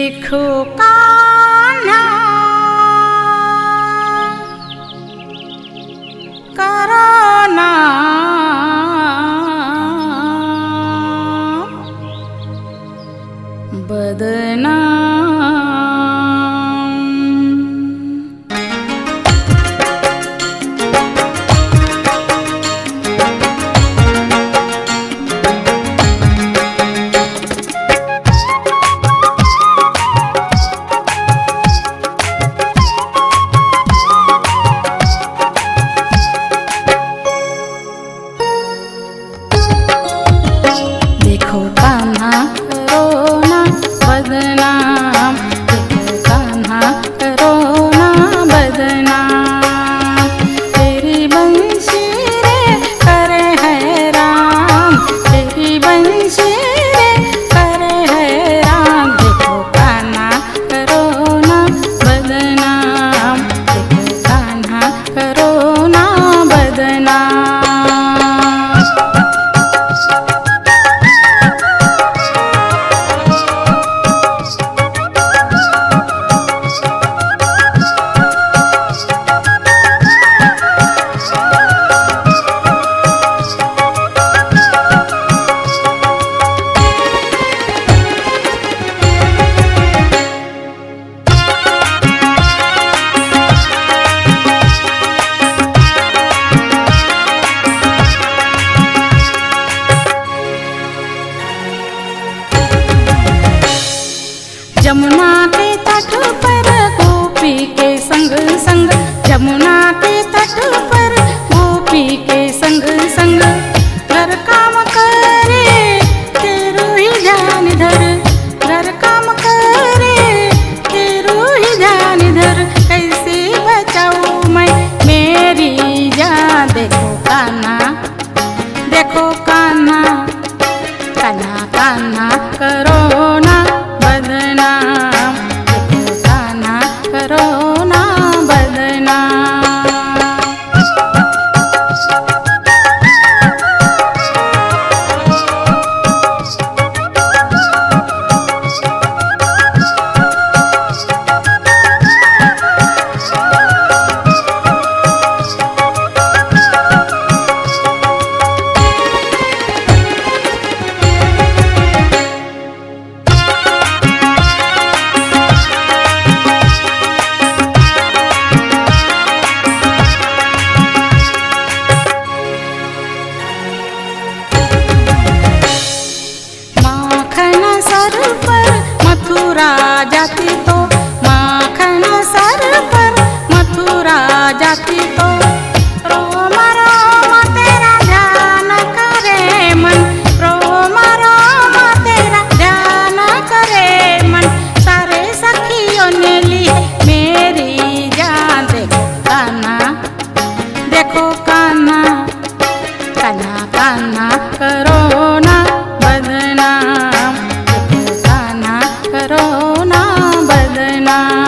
देखो कान्हा कराना बदनाम। देखो कान्हा रोना बदनाम, देखो कान्हा रोना बदनाम। तेरी बंशी रे करे हैरान, तेरी बंशी रे करे हैरान। देखो कान्हा रोना बदनाम, देखो कान्हा रोना बदनाम। जमुना के तट पर गोपी के संग संग, जमुना के तट पर गोपी के संग संग। घर काम करे तेरू ही ध्यान धर, घर काम करे तेरू ही ध्यान धर। कैसे बचाऊं मैं मेरी जान। देखो कान्हा, देखो कान्हा, कान्हा कान्हा करो ना बदनाम, देखो कान्हा करो ना बदनाम। मथुरा जाती तो माखन सर पर, मथुरा जाती तो रोम रोम तेरा ध्यान करे मन, रोम रोम तेरा ध्यान करे मन। सारे सखियों ने ली मेरी जान। देखो कान्हा, देखो कान्हा, कान्हा कान्हा करो ना बदनाम, देखो कान्हा करो ना बदनाम।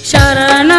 शरण